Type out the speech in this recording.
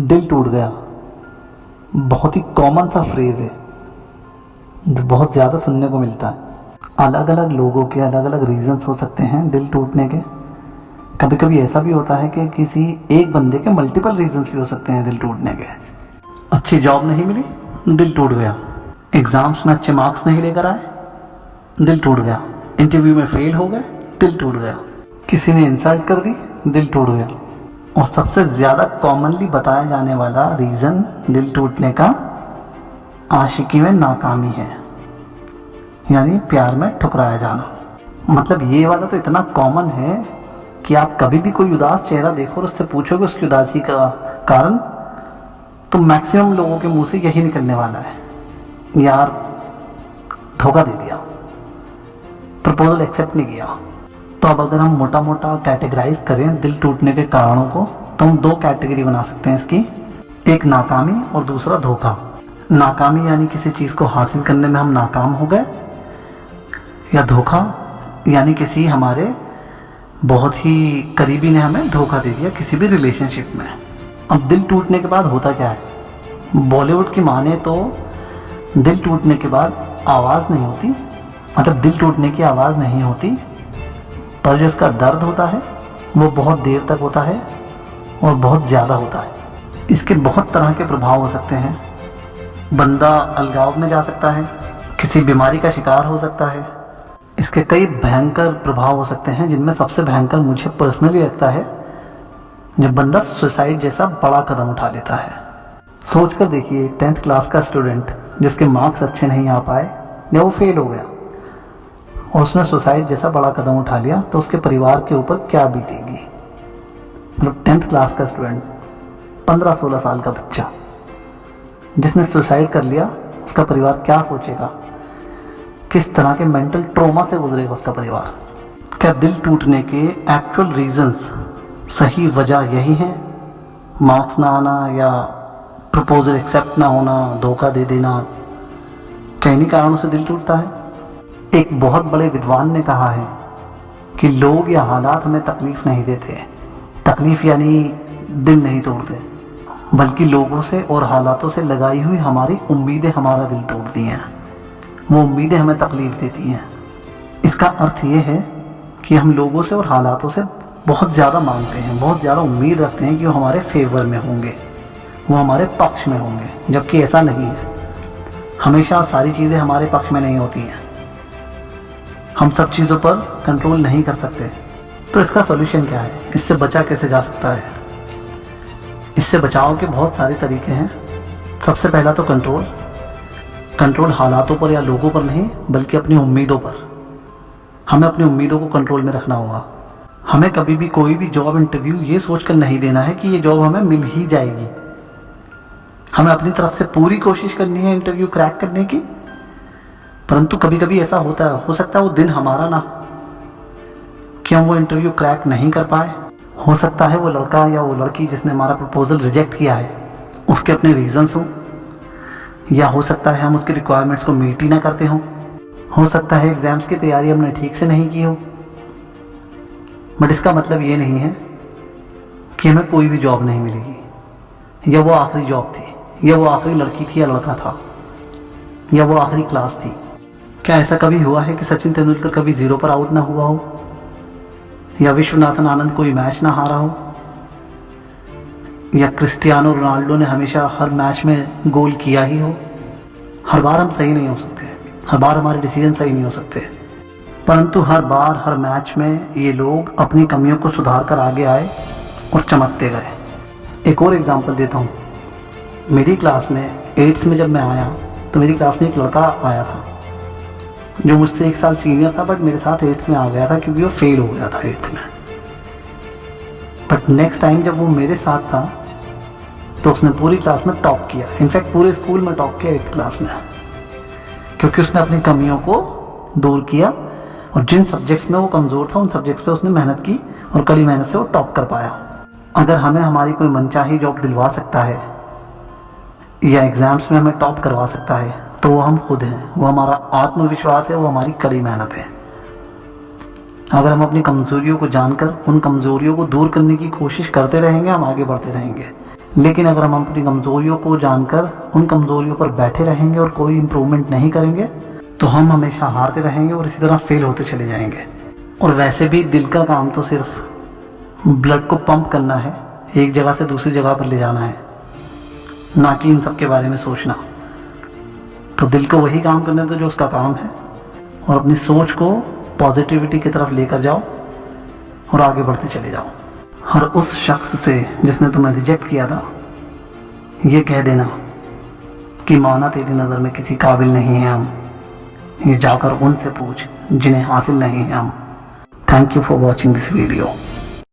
दिल टूट गया बहुत ही कॉमन सा फ्रेज़ है जो बहुत ज़्यादा सुनने को मिलता है। अलग अलग लोगों के अलग अलग रीजंस हो सकते हैं दिल टूटने के। कभी कभी ऐसा भी होता है कि किसी एक बंदे के मल्टीपल रीजंस भी हो सकते हैं दिल टूटने के। अच्छी जॉब नहीं मिली, दिल टूट गया। एग्ज़ाम्स में अच्छे मार्क्स नहीं लेकर आए, दिल टूट गया। इंटरव्यू में फेल हो गए, दिल टूट गया। किसी ने इंसल्ट कर दी, दिल टूट गया। और सबसे ज़्यादा कॉमनली बताया जाने वाला रीज़न दिल टूटने का आशिकी में नाकामी है, यानी प्यार में ठुकराया जाना। मतलब ये वाला तो इतना कॉमन है कि आप कभी भी कोई उदास चेहरा देखो और उससे पूछोगे उसकी उदासी का कारण, तो मैक्सिमम लोगों के मुंह से यही निकलने वाला है, यार धोखा दे दिया, प्रपोजल एक्सेप्ट नहीं किया। तो अब अगर हम मोटा मोटा कैटेगराइज करें दिल टूटने के कारणों को, तो हम दो कैटेगरी बना सकते हैं इसकी, एक नाकामी और दूसरा धोखा। नाकामी यानी किसी चीज़ को हासिल करने में हम नाकाम हो गए, या धोखा यानी किसी हमारे बहुत ही करीबी ने हमें धोखा दे दिया किसी भी रिलेशनशिप में। अब दिल टूटने के बाद होता क्या है, बॉलीवुड की माने तो दिल टूटने के बाद आवाज़ नहीं होती, मतलब दिल टूटने की आवाज़ नहीं होती, पर जो इसका दर्द होता है वो बहुत देर तक होता है और बहुत ज़्यादा होता है। इसके बहुत तरह के प्रभाव हो सकते हैं। बंदा अलगाव में जा सकता है, किसी बीमारी का शिकार हो सकता है। इसके कई भयंकर प्रभाव हो सकते हैं, जिनमें सबसे भयंकर मुझे पर्सनली लगता है जब बंदा सुसाइड जैसा बड़ा कदम उठा लेता है। सोच कर देखिए, 10th क्लास का स्टूडेंट जिसके मार्क्स अच्छे नहीं आ पाए या वो फेल हो गया और उसने सुसाइड जैसा बड़ा कदम उठा लिया, तो उसके परिवार के ऊपर क्या बीतेगी। मतलब 10th क्लास का स्टूडेंट, 15-16 साल का बच्चा जिसने सुसाइड कर लिया, उसका परिवार क्या सोचेगा, किस तरह के मेंटल ट्रॉमा से गुजरेगा उसका परिवार। क्या दिल टूटने के एक्चुअल रीजंस, सही वजह यही है, मार्क्स ना आना या प्रपोजल एक्सेप्ट ना होना, धोखा दे देना, क्या इन्हीं कारणों से दिल टूटता है? एक बहुत बड़े विद्वान ने कहा है कि लोग या हालात हमें तकलीफ नहीं देते, तकलीफ यानी दिल नहीं तोड़ते, बल्कि लोगों से और हालातों से लगाई हुई हमारी उम्मीदें हमारा दिल तोड़ती हैं। वो उम्मीदें हमें तकलीफ देती हैं। इसका अर्थ ये है कि हम लोगों से और हालातों से बहुत ज़्यादा मांगते हैं, बहुत ज़्यादा उम्मीद रखते हैं कि वो हमारे फेवर में होंगे, वो हमारे पक्ष में होंगे, जबकि ऐसा नहीं है। हमेशा सारी चीज़ें हमारे पक्ष में नहीं होती हैं। हम सब चीज़ों पर कंट्रोल नहीं कर सकते। तो इसका सॉल्यूशन क्या है, इससे बचा कैसे जा सकता है? इससे बचाव के बहुत सारे तरीके हैं। सबसे पहला तो कंट्रोल हालातों पर या लोगों पर नहीं, बल्कि अपनी उम्मीदों पर। हमें अपनी उम्मीदों को कंट्रोल में रखना होगा। हमें कभी भी कोई भी जॉब इंटरव्यू ये सोचकर नहीं देना है कि ये जॉब हमें मिल ही जाएगी। हमें अपनी तरफ से पूरी कोशिश करनी है इंटरव्यू क्रैक करने की, परंतु कभी कभी ऐसा होता है, हो सकता है वो दिन हमारा ना हो कि हम वो इंटरव्यू क्रैक नहीं कर पाए। हो सकता है वो लड़का या वो लड़की जिसने हमारा प्रपोजल रिजेक्ट किया है उसके अपने रीजंस हों, या हो सकता है हम उसकी रिक्वायरमेंट्स को मीट ही ना करते हों। हो सकता है एग्ज़ाम्स की तैयारी हमने ठीक से नहीं की हो। बट इसका मतलब ये नहीं है कि हमें कोई भी जॉब नहीं मिलेगी, या वो आखिरी जॉब थी, या वो आखिरी लड़की थी या लड़का था, या वो आखिरी क्लास थी। क्या ऐसा कभी हुआ है कि सचिन तेंदुलकर कभी 0 पर आउट ना हुआ हो, या विश्वनाथन आनंद कोई मैच ना हारा हो, या क्रिस्टियानो रोनाल्डो ने हमेशा हर मैच में गोल किया ही हो? हर बार हम सही नहीं हो सकते, हर बार हमारे डिसीजन सही नहीं हो सकते, परंतु हर बार हर मैच में ये लोग अपनी कमियों को सुधार कर आगे आए और चमकते गए। एक और एग्जांपल देता हूँ। मेरी क्लास में 8th में जब मैं आया तो मेरी क्लास में एक लड़का आया था जो मुझसे 1 साल सीनियर था, बट मेरे साथ 8th में आ गया था क्योंकि वो फेल हो गया था 8th में। बट नेक्स्ट टाइम जब वो मेरे साथ था तो उसने पूरी क्लास में टॉप किया, इनफैक्ट पूरे स्कूल में टॉप किया 8th क्लास में, क्योंकि उसने अपनी कमियों को दूर किया और जिन सब्जेक्ट्स में वो कमज़ोर था उन सब्जेक्ट्स पे उसने मेहनत की और कड़ी मेहनत से वो टॉप कर पाया। अगर हमें हमारी कोई मनचाही जॉब दिलवा सकता है या एग्ज़ाम्स में हमें टॉप करवा सकता है, तो वो हम खुद हैं, वो हमारा आत्मविश्वास है, वो हमारी कड़ी मेहनत है। अगर हम अपनी कमज़ोरियों को जानकर उन कमज़ोरियों को दूर करने की कोशिश करते रहेंगे, हम आगे बढ़ते रहेंगे। लेकिन अगर हम अपनी कमज़ोरियों को जानकर उन कमज़ोरियों पर बैठे रहेंगे और कोई इम्प्रूवमेंट नहीं करेंगे तो हम हमेशा हारते रहेंगे और इसी तरह फेल होते चले जाएंगे। और वैसे भी दिल का काम तो सिर्फ ब्लड को पंप करना है, एक जगह से दूसरी जगह पर ले जाना है, ना कि इन सब के बारे में सोचना। तो दिल को वही काम करने दो जो उसका काम है और अपनी सोच को पॉजिटिविटी की तरफ लेकर जाओ और आगे बढ़ते चले जाओ। हर उस शख्स से जिसने तुम्हें रिजेक्ट किया था ये कह देना कि माना तेरी नज़र में किसी काबिल नहीं है हम, ये जाकर उनसे पूछ जिन्हें हासिल नहीं है हम। Thank you for watching this video.